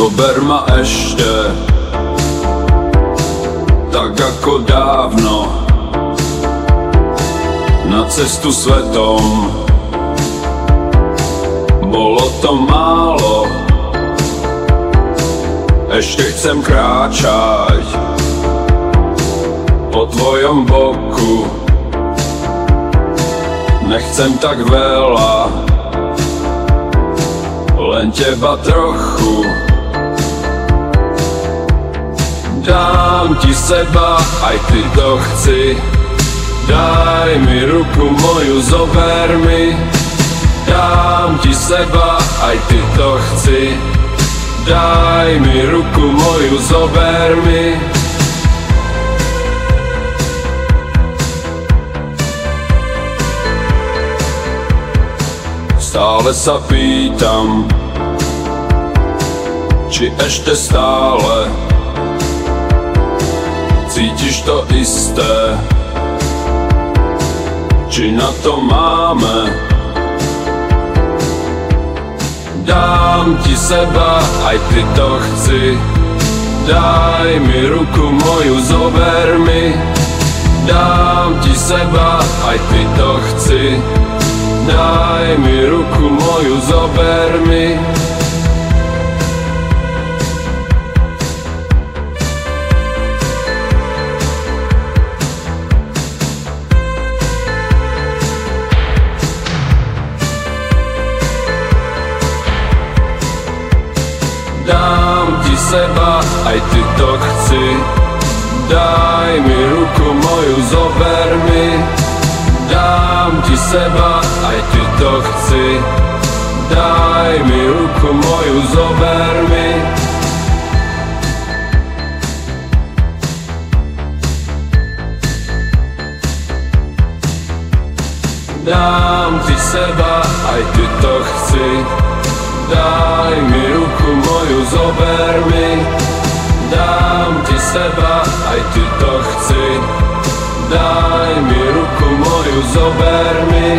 Zober ma ešte, tak ako dávno, na cestu svetom. Bolo to málo, ešte chcem kráčať po tvojom boku. Nechcem tak veľa, len teba trochu. Dám ti seba, aj ty to chci. Daj mi ruku moju, zober mi. Dám ti seba, aj ty to chci. Daj mi ruku moju, zober mi. Stále sa pýtam, či ešte stále cítiš to isté, či na to máme. Dám ti seba, aj ty to chci. Daj mi ruku moju, zober mi. Dám ti seba, aj ty to chci. Daj mi ruku moju, zober mi. Dám ti seba, aj ty to chci. Daj mi ruku moju, zober mi. Dám ti seba, aj ty to chci. Daj mi ruku moju, zober mi. Dám ti seba, aj ty to chci. Daj mi ruku moju, zober mi. Dám ti seba, aj ty to chci. Daj mi ruku moju, zober mi.